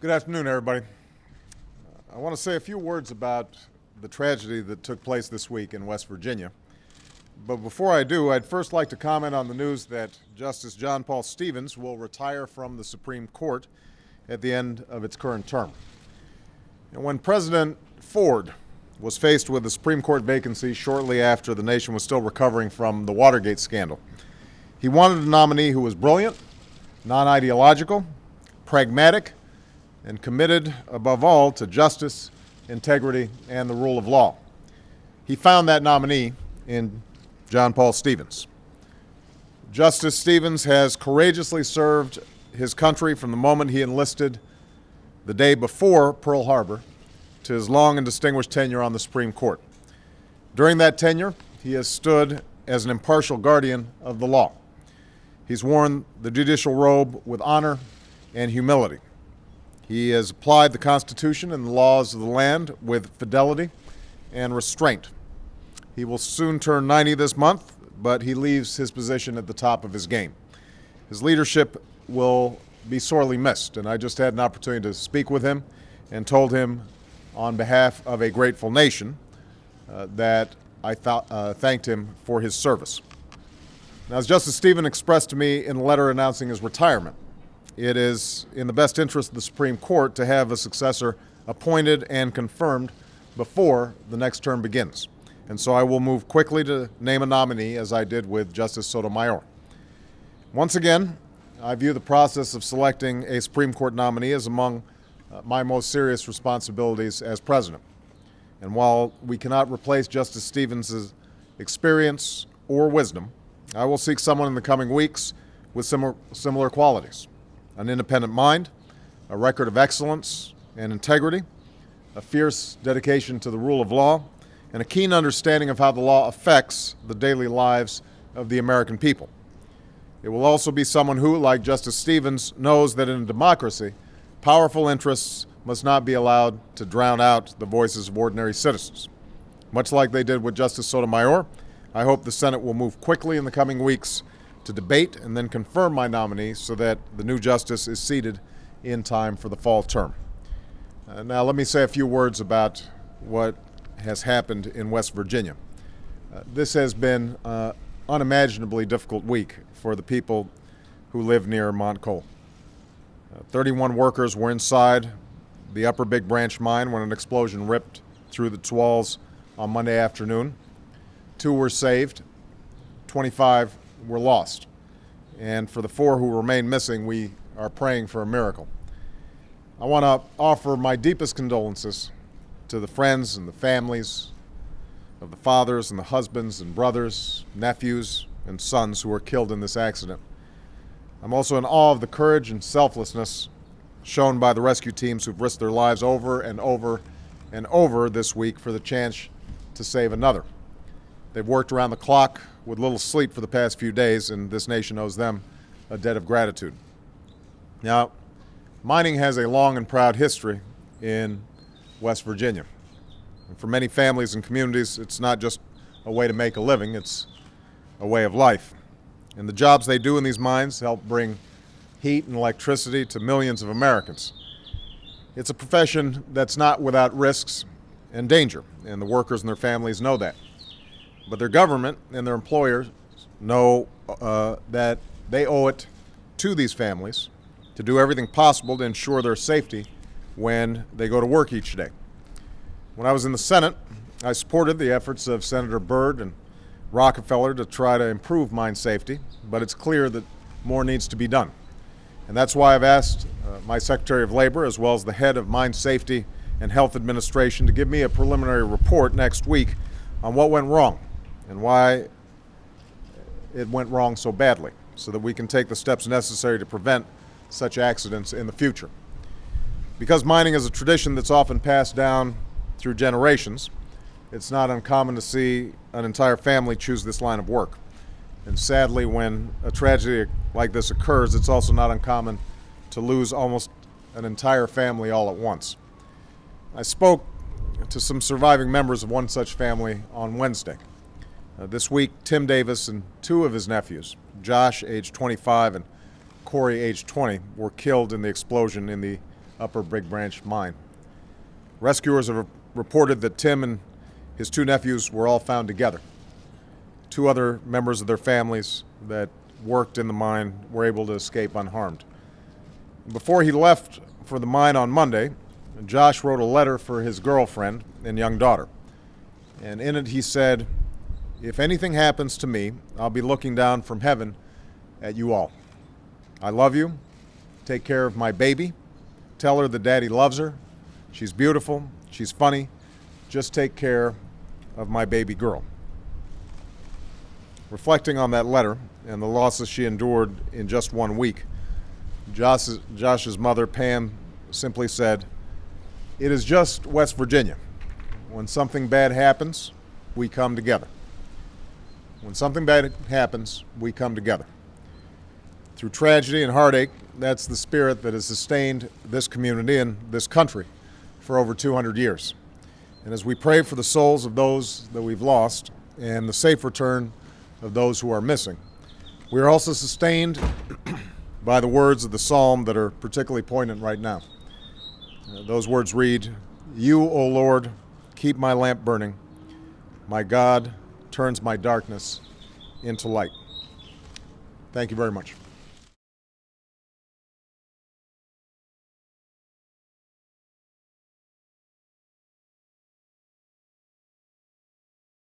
Good afternoon, everybody. I want to say a few words about the tragedy that took place this week in West Virginia. But before I do, I'd first like to comment on the news that Justice John Paul Stevens will retire from the Supreme Court at the end of its current term. And when President Ford was faced with a Supreme Court vacancy shortly after the nation was still recovering from the Watergate scandal, he wanted a nominee who was brilliant, non-ideological, pragmatic, and committed, above all, to justice, integrity, and the rule of law. He found that nominee in John Paul Stevens. Justice Stevens has courageously served his country from the moment he enlisted the day before Pearl Harbor to his long and distinguished tenure on the Supreme Court. During that tenure, he has stood as an impartial guardian of the law. He's worn the judicial robe with honor and humility. He has applied the Constitution and the laws of the land with fidelity and restraint. He will soon turn 90 this month, but he leaves his position at the top of his game. His leadership will be sorely missed, and I just had an opportunity to speak with him and told him on behalf of a grateful nation that I thanked him for his service. Now, as Justice Stevens expressed to me in a letter announcing his retirement, it is in the best interest of the Supreme Court to have a successor appointed and confirmed before the next term begins. And so I will move quickly to name a nominee, as I did with Justice Sotomayor. Once again, I view the process of selecting a Supreme Court nominee as among my most serious responsibilities as president. And while we cannot replace Justice Stevens' experience or wisdom, I will seek someone in the coming weeks with similar qualities: an independent mind, a record of excellence and integrity, a fierce dedication to the rule of law, and a keen understanding of how the law affects the daily lives of the American people. It will also be someone who, like Justice Stevens, knows that in a democracy, powerful interests must not be allowed to drown out the voices of ordinary citizens. Much like they did with Justice Sotomayor, I hope the Senate will move quickly in the coming weeks to debate and then confirm my nominee so that the new justice is seated in time for the fall term. Now let me say a few words about what has happened in West Virginia. This has been an unimaginably difficult week for the people who live near Montcole. 31 workers were inside the Upper Big Branch mine when an explosion ripped through its walls on Monday afternoon. 2 were saved, 25 were lost. And for the 4 who remain missing, we are praying for a miracle. I want to offer my deepest condolences to the friends and the families of the fathers and the husbands and brothers, nephews, and sons who were killed in this accident. I'm also in awe of the courage and selflessness shown by the rescue teams who've risked their lives over and over and over this week for the chance to save another. They've worked around the clock with little sleep for the past few days, and this nation owes them a debt of gratitude. Now, mining has a long and proud history in West Virginia. And for many families and communities, it's not just a way to make a living, it's a way of life. And the jobs they do in these mines help bring heat and electricity to millions of Americans. It's a profession that's not without risks and danger, and the workers and their families know that. But their government and their employers know that they owe it to these families to do everything possible to ensure their safety when they go to work each day. When I was in the Senate, I supported the efforts of Senator Byrd and Rockefeller to try to improve mine safety, but it's clear that more needs to be done. And that's why I've asked my Secretary of Labor, as well as the head of Mine Safety and Health Administration, to give me a preliminary report next week on what went wrong and why it went wrong so badly, so that we can take the steps necessary to prevent such accidents in the future. Because mining is a tradition that's often passed down through generations, it's not uncommon to see an entire family choose this line of work. And sadly, when a tragedy like this occurs, it's also not uncommon to lose almost an entire family all at once. I spoke to some surviving members of one such family on Wednesday. This week, Tim Davis and 2 of his nephews, Josh, age 25, and Corey, age 20, were killed in the explosion in the Upper Big Branch mine. Rescuers have reported that Tim and his two nephews were all found together. Two other members of their families that worked in the mine were able to escape unharmed. Before he left for the mine on Monday, Josh wrote a letter for his girlfriend and young daughter. And in it he said, "If anything happens to me, I'll be looking down from heaven at you all. I love you. Take care of my baby. Tell her that Daddy loves her. She's beautiful. She's funny. Just take care of my baby girl." Reflecting on that letter and the losses she endured in just 1 week, Josh's mother, Pam, simply said, "It is just West Virginia. When something bad happens, we come together. When something bad happens, we come together." Through tragedy and heartache, that's the spirit that has sustained this community and this country for over 200 years. And as we pray for the souls of those that we've lost and the safe return of those who are missing, we are also sustained by the words of the psalm that are particularly poignant right now. Those words read, "You, O Lord, keep my lamp burning. My God turns my darkness into light." Thank you very much.